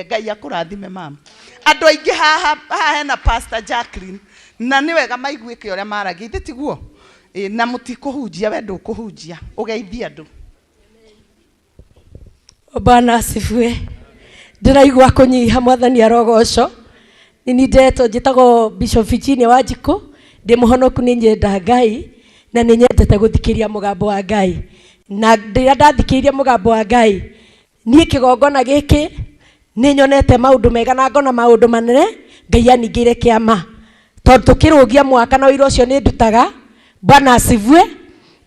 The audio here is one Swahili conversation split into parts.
Ngai akurathime mama. Andu aingi haha hena Pastor Jacqueline na ni wega maiguike uria maragite tiguo na mutikuhunjia wendo kuhunjia ugeithia andu. Bwana asifiwe. Ndiraigua kunyiha mwathani arogoco. Nini ndeto njitagwo Bishop Virginia Wanjiku, ndi muhonoku ni nyenda Ngai na ni nyendete guthikiria mugambo wa Ngai. Na ndira ndathikiria mugambo wa Ngai nie kigongona giki ni nyonete maundu mega na ngona maundu manene Ngai aningire kiama. Tondu tukirugia mwaka no iro cio ni ndutaga. Bwana asifiwe.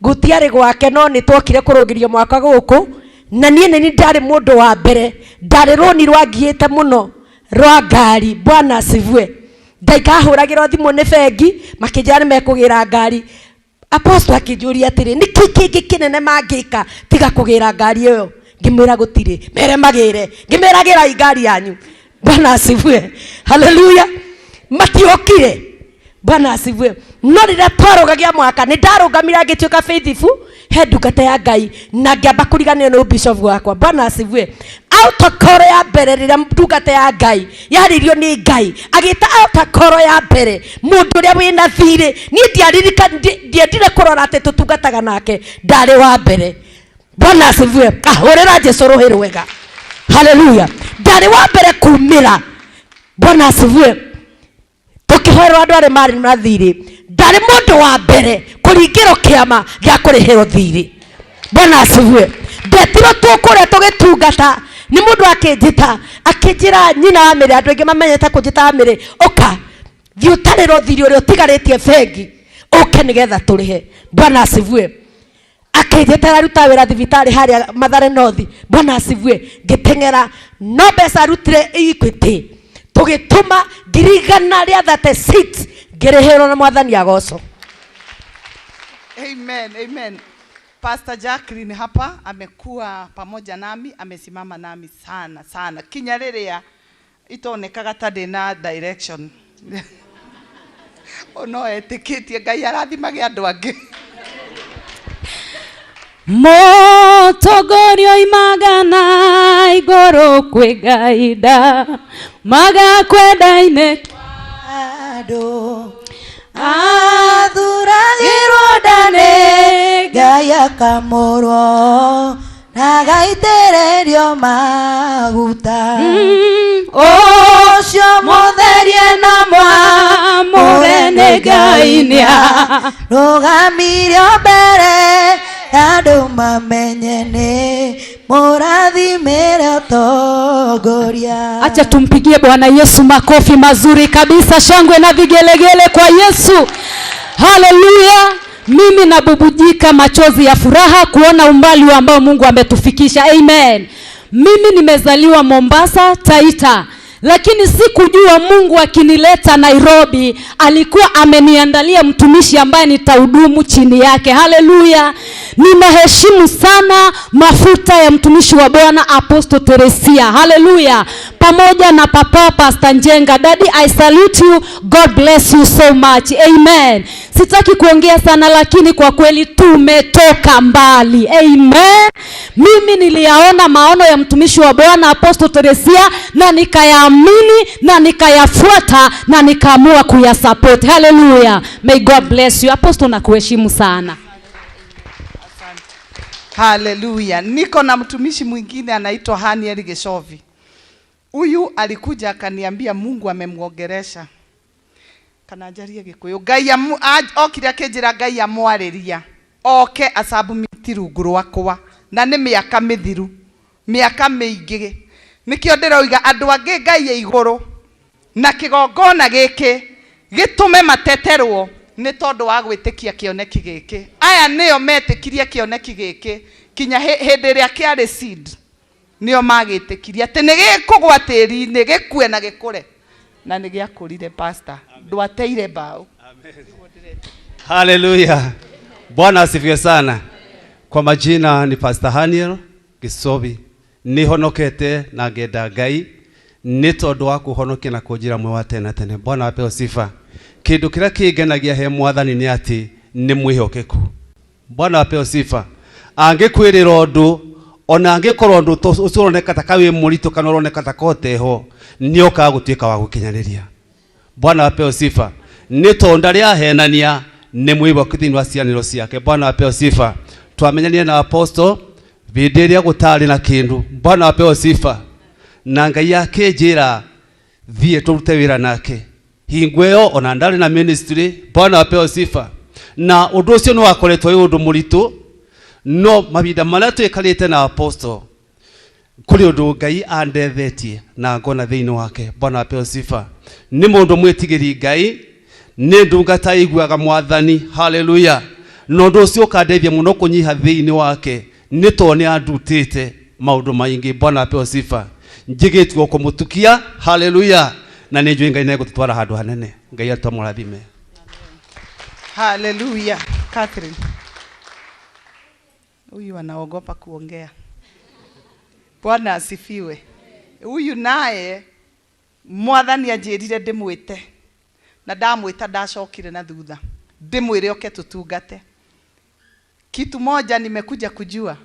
Gutiari gwake no ni twokire kurugiria mwaka guku na nie ni ndari mundu wa mbere ndari roni rwangiite muno rwa ngari. Bwana asifiwe. Ndaikahuragirwo thimu ni bengi makijari mekugira ngari. Apostle akijuria atiri niki kingi kinene mangika tiga kugira ngari iyo. Ngimwira gutire mere magire ngimeragira ngari yanyu. Bwana asifiwe. Hallelujah. Matiokire. Bwana asifiwe. No rira twarugagia mwaka ni ndarugamira ngituika faithful he ndungata ya Ngai na ngamba kuriganio no bishop wakwa. Bwana asifiwe. Autakoro ya mbere rira ndungata ya Ngai yaririo ni Ngai agita autakoro ya mbere mundu uria wina thiri ni ndiaririka ndiendire kurora ati tutungataga nake ndari wa mbere. Bwana asifiwe. Ahorera Jesu rohe rwega. Hallelujah. Ndari wa mbere kumira. Bwana asifiwe. Tukihero andu ari mari na thiri ndari mundu wa mbere kuringiro kiama gya kurihiro thiri. Bwana asifiwe. Ndetiro tukure tugitungata ni mundu akinjita akinjira nyina wa mere andu ingi mamenyete kunjita mere oka thiutariro thiri uri utigaritie bengi oke nigetha turihe. Bwana asifiwe. Akinjitara ruta wira thibitari haria Mathare North. Bwana asifiwe. Ngitengera no mbeca rutire Equity tugituma ngirigana ria 36 ngirihirwo na mwathani agoco. Amen, amen. Pastor Jacqueline hapa amekuwa pamoja nami, amesimama nami sana sana. Kinya riria itonekaga tade na direction. Ono etikitie Ngai arathimage andu angi. Motogorio imagana igoro kwegaida maga kwedaine ado aduragiro dane Gaya kamoro na gaitererio maguta ocio motherie na mwamurene Ngainia rugamirio mbere andu mamenyene murathimire togoria. Acha tumpigie Bwana Yesu makofi mazuri kabisa, shangwe na vigelegele kwa Yesu. Haleluya. Mimi nabubujika machozi ya furaha kuona umbali ambao Mungu ametufikisha. Amen. Mimi nimezaliwa Mombasa, Taita. Lakini sikujua Mungu akinileta Nairobi alikuwa ameniandalia mtumishi ambaye nitahudumu chini yake. Haleluya. Ninaheshimu sana mafuta ya mtumishi wa Bwana Apostle Teresia. Haleluya. Pamoja na papa Pastor Njenga. Daddy, I salute you. God bless you so much. Amen. Sitaki kuongea sana lakini kwa kweli tumetoka mbali. Amen. Mimi niliyaona maono ya mtumishi wa Bwana Apostle Teresia na nikayaamini na nikayafuata na nikaamua kuyasupport. Hallelujah. May God bless you. Apostle, nakuheshimu sana. Asante. Hallelujah. Niko na mtumishi mwingine anaitwa Haniel Geshovi. Huyu alikuja akaniambia Mungu amemwogeresha. Kanajaria Gikuyu. Ngai okire akinjira Ngai amwariria. Oke asubmit rungu rwakwa na ni miaka mithiru. Miaka miingi. Nikio ndiroiga andu angi Ngai e iguru na kigongona giki gitume mateterwo ni tondu wa gwitikia kioneki giki. Aya nio metikirie kioneki giki kinya hindi ria kiari seed. Nio magitikirie ati ni gikugwa tiri-ini gikue na gikure na ni giakurire pastor ndwateire mbao. Amen. Hallelujah. Bwana asifiwe sana. Kwa majina ni Pastor Haniel Geshovi. Nihonokete na ngenda Ngai ni tondu wa kuhonokia na kunjira mwe wa tene tene. Bwana apewe sifa. Kindu kiria kingenagia he mwathani ni ati ni mwihokeku. Bwana apewe sifa. Angikwirira undu ona angikorwo ndu ucio uroneka ta kawi murito kana uroneka ta koteho ni okaga gutuika wa gukinyaniria. Bwana apewe sifa. Ni tonda ria henania ni mwibokithini wa cianiro ciake. Bwana apewe sifa. Twamenyanie na apostle bindi iria gutari na kindu. Bwana apewe sifa. Na Ngai yake njira thie turute wira nake hingweyo ona ndari na ministry. Bwana apewe sifa. Na undu ucio ni wakoretwo wi undu muritu no mabinda maria twikarite na apostle kuri undu Ngai andethetie na ngona thiini wake. Bwana apewe sifa. Ni mundu mwitigiri Ngai, ni ndungata iguaga mwathani. Haleluya. No ndu ucio ukandethia muno kunyiha thiini wake ni to ni andutite maundu maingi. Bwana apewe sifa. Njigitwo kumutukia. Haleluya. Na ni njui Ngai na gutwara handu hanene. Ngai atamurathime. Haleluya. Catherine, huyu anaogopa kuongea. Bwana asifiwe. Huyu naye mwathani anjirire ndimwite na ndamwita ndacokire na thutha ndimwire oke tutungate. Kitu moja nimekuja kujua,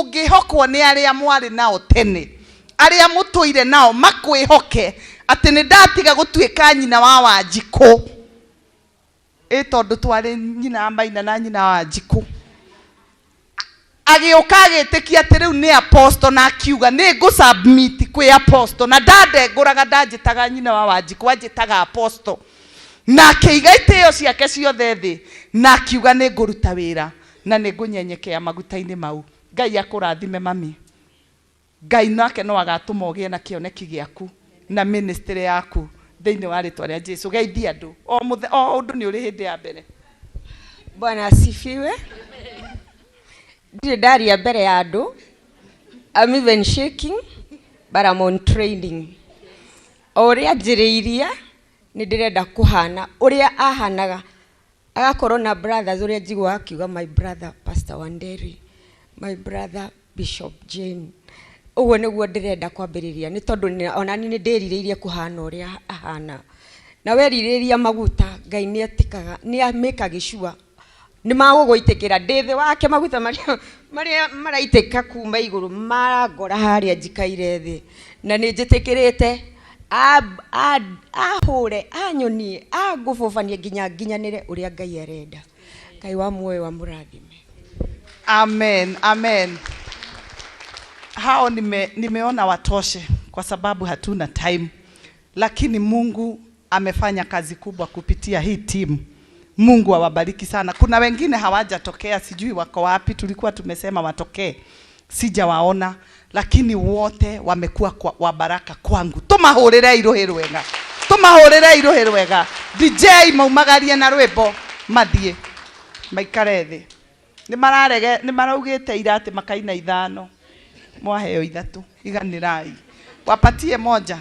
ungihokwo ni aria mwari nao tene, aria mutuire nao makwihoke ati ni ndatiga gutuika nyina wa Wanjiku. Tondu twari nyina Maina na nyina wa Wanjiku, agioka agitikia ati riu ni apostle na akiuga ni go submit kwi apostle na ndandenguraga ndanjitaga nyina wa Wanjiku anjitaga apostle na akiiga itio ciake ciothe thi na akiuga ni nguruta wira na ni ngunyenyekea maguta-ini mau. Ngai akurathime mami. Ngai nake no agatuma ugie na kioneki giaku na ministry yaku thiini wa ritwa ria Jesu. Geithia andu o undu ni uri hindi ya mbere. Bwana asifiwe. Ndire ndaria mbere ya andu. I'm even shaking but I'm on training. Oria njiriiria ni ndirenda kuhana uria ahanaga, agakorwo na brothers uria njigua akiuga my brother Pastor Wanderi, my brother Bishop Jane. Uguo niguo ndirenda kwambiriria ni tondu ona ni ndiririirie kuhana uria ahana. Na weririria maguta Ngai ni atikaga ni ameka gicua ni maguguitikira ndithi wake maguta maria maraitika kuma iguru marangora haria njikaire thi na ni njitikirite ahure anyonie agufofanie nginyanire uria Ngai arenda. Ngai wa muoyo wa murathime. Amen, amen. Hao nimeona watoshe kwa sababu hatuna time, lakini Mungu amefanya kazi kubwa kupitia hii timu. Mungu awabariki sana. Kuna wengine hawajatokea, sijui wako wapi, tulikuwa tumesema watokee, sijawaona, lakini wote wamekuwa wa baraka kwangu. Tumahurire iruhi rwega, tumahurire iruhi rwega. DJ maumagarie na rwimbo mathie maikare thi. Ni maraugite irate makaina 5 mwaheo 3 iganirai wapatie moja.